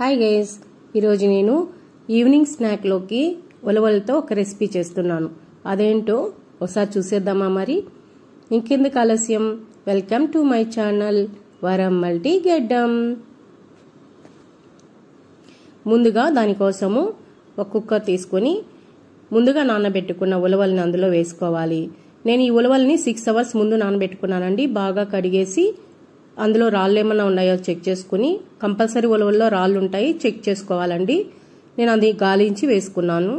Hi guys, ఈరోజు నేను evening స్నాక్లోకి ఉలవలతో ఒక రెసిపీ చేస్తున్నాను. అదేంటో ఒకసారి చూసేద్దామా? మరి ఇంకెందుకు ఆలస్యం, వెల్కమ్ టు మై ఛానల్ వరమ్మల్టీ గెడ్డం. ముందుగా దానికోసము ఒక కుక్కర్ తీసుకొని ముందుగా నానబెట్టుకున్న ఉలవల్ని అందులో వేసుకోవాలి. నేను ఈ ఉలవల్ని 6 hours ముందు నానబెట్టుకున్నానండి. బాగా కడిగేసి అందులో రాళ్ళు ఏమైనా ఉన్నాయో చెక్ చేసుకుని, కంపల్సరీ ఉలవల్లో రాళ్ళు ఉంటాయి, చెక్ చేసుకోవాలండి. నేను అది గాలించి వేసుకున్నాను.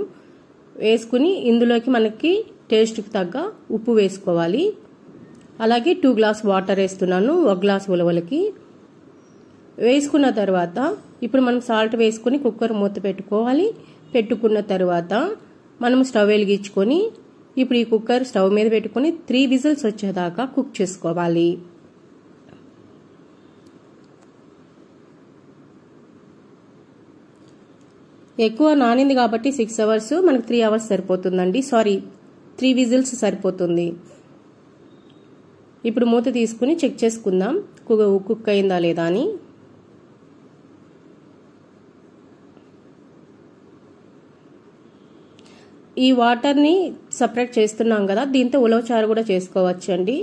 వేసుకుని ఇందులోకి మనకి టేస్ట్కి తగ్గ ఉప్పు వేసుకోవాలి. అలాగే 2 గ్లాస్ వాటర్ వేస్తున్నాను 1 గ్లాస్ ఉలవలకి. వేసుకున్న తర్వాత ఇప్పుడు మనం సాల్ట్ వేసుకుని కుక్కర్ మూత పెట్టుకోవాలి. పెట్టుకున్న తర్వాత మనం స్టవ్ వెలిగించుకొని ఇప్పుడు ఈ కుక్కర్ స్టవ్ మీద పెట్టుకుని 3 విజిల్స్ వచ్చేదాకా కుక్ చేసుకోవాలి. ఎక్కువ నానింది కాబట్టి 6 hours, మనకు 3 hours సరిపోతుందండి. 3 విజిల్స్ సరిపోతుంది. ఇప్పుడు మూత తీసుకుని చెక్ చేసుకుందాం కుక్ అయిందా లేదా అని. ఈ వాటర్ని సపరేట్ చేస్తున్నాం కదా, దీంతో ఉలవచారు కూడా చేసుకోవచ్చండి.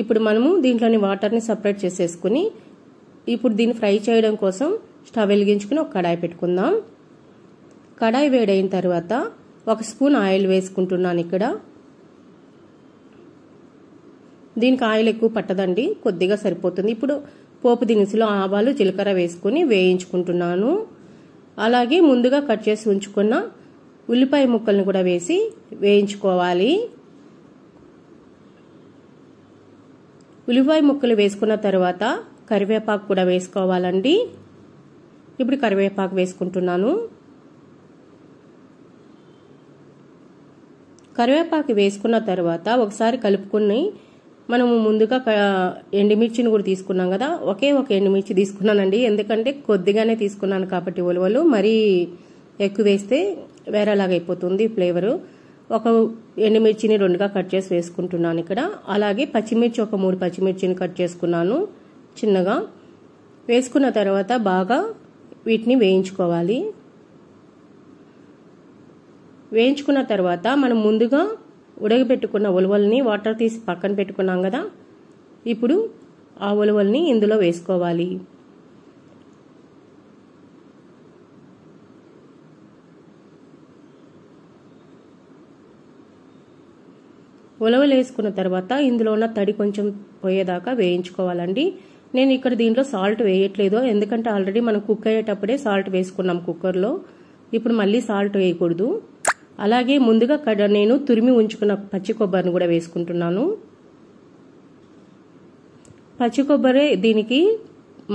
ఇప్పుడు మనము దీంట్లోని వాటర్ని సపరేట్ చేసేసుకుని ఇప్పుడు దీన్ని ఫ్రై చేయడం కోసం స్టవ్ వెలిగించుకుని ఒక కడాయి పెట్టుకుందాం. కడాయి వేడైన తర్వాత 1 స్పూన్ ఆయిల్ వేసుకుంటున్నాను. ఇక్కడ దీనికి ఆయిల్ ఎక్కువ పట్టదండి, కొద్దిగా సరిపోతుంది. ఇప్పుడు పోపు దినుసులు, ఆవాలు, జీలకర్ర వేసుకుని వేయించుకుంటున్నాను. అలాగే ముందుగా కట్ చేసి ఉంచుకున్న ఉల్లిపాయ ముక్కల్ని కూడా వేసి వేయించుకోవాలి. ఉల్లిపాయ ముక్కలు వేసుకున్న తర్వాత కరివేపాకు కూడా వేసుకోవాలండి. ఇప్పుడు కరివేపాకు వేసుకుంటున్నాను. కరివేపాకు వేసుకున్న తర్వాత ఒకసారి కలుపుకుని మనము ముందుగా ఎండుమిర్చిని కూడా తీసుకున్నాం కదా, ఒకే ఒక ఎండుమిర్చి తీసుకున్నానండి. ఎందుకంటే కొద్దిగానే తీసుకున్నాను కాబట్టి ఉలవలు మరీ ఎక్కువ వేస్తే వేరేలాగా అయిపోతుంది ఫ్లేవరు. ఒక ఎండుమిర్చిని 2గా కట్ చేసి వేసుకుంటున్నాను ఇక్కడ. అలాగే పచ్చిమిర్చి ఒక 3 పచ్చిమిర్చిని కట్ చేసుకున్నాను చిన్నగా. వేసుకున్న తర్వాత బాగా వీటిని వేయించుకోవాలి. వేయించుకున్న తర్వాత మనం ముందుగా ఉడకబెట్టుకున్న ఉలవల్ని వాటర్ తీసి పక్కన పెట్టుకున్నాం కదా, ఇప్పుడు ఆ ఉలవల్ని ఇందులో వేసుకోవాలి. ఉలవలు వేసుకున్న తర్వాత ఇందులో ఉన్న తడి కొంచెం పోయేదాకా వేయించుకోవాలండి. నేను ఇక్కడ దీంట్లో సాల్ట్ వేయట్లేదు, ఎందుకంటే ఆల్రెడీ మనం కుక్ అయ్యేటప్పుడే సాల్ట్ వేసుకున్నాం కుక్కర్లో. ఇప్పుడు మళ్ళీ సాల్ట్ వేయకూడదు. అలాగే ముందుగా నేను తురిమి ఉంచుకున్న పచ్చి కొబ్బరిని కూడా వేసుకుంటున్నాను. పచ్చి కొబ్బరి దీనికి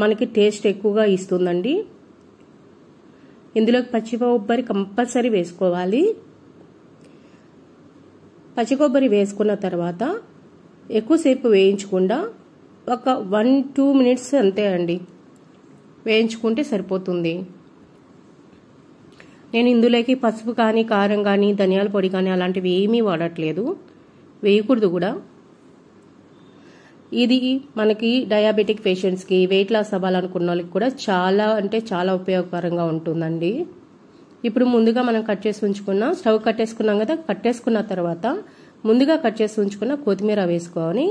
మనకి టేస్ట్ ఎక్కువగా ఇస్తుందండి. ఇందులోకి పచ్చి కొబ్బరి కంపల్సరీ వేసుకోవాలి. పచ్చి కొబ్బరి వేసుకున్న తర్వాత ఎక్కువసేపు వేయించకుండా ఒక 1-2 minutes అంతే అండి, వేయించుకుంటే సరిపోతుంది. నేను ఇందులోకి పసుపు కానీ, కారం కానీ, ధనియాల పొడి కానీ అలాంటివి ఏమీ వాడట్లేదు, వేయకూడదు కూడా. ఇది మనకి డయాబెటిక్ పేషెంట్స్కి, వెయిట్ లాస్ అవ్వాలనుకున్న వాళ్ళకి కూడా చాలా అంటే చాలా ఉపయోగకరంగా ఉంటుందండి. ఇప్పుడు ముందుగా మనం కట్ చేసి ఉంచుకున్న స్టవ్ కట్టేసుకున్నాం కదా, కట్టేసుకున్న తర్వాత ముందుగా కట్ చేసి ఉంచుకున్న కొత్తిమీర వేసుకొని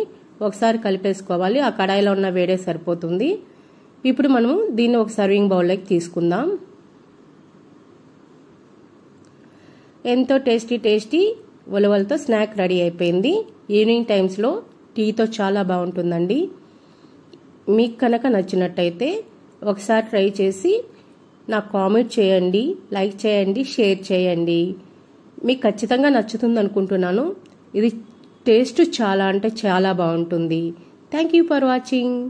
ఒకసారి కలిపేసుకోవాలి. ఆ కడాయిలో ఉన్న వేడే సరిపోతుంది. ఇప్పుడు మనము దీన్ని ఒక సర్వింగ్ బౌల్లోకి తీసుకుందాం. ఎంతో టేస్టీ ఉలవలతో స్నాక్ రెడీ అయిపోయింది. ఈవినింగ్ టైమ్స్లో టీతో చాలా బాగుంటుందండి. మీకు కనుక నచ్చినట్టయితే ఒకసారి ట్రై చేసి నాకు కామెంట్ చేయండి, లైక్ చేయండి, షేర్ చేయండి. మీకు ఖచ్చితంగా నచ్చుతుంది అనుకుంటున్నాను. ఇది టేస్ట్ చాలా అంటే చాలా బాగుంటుంది. Thank you for watching.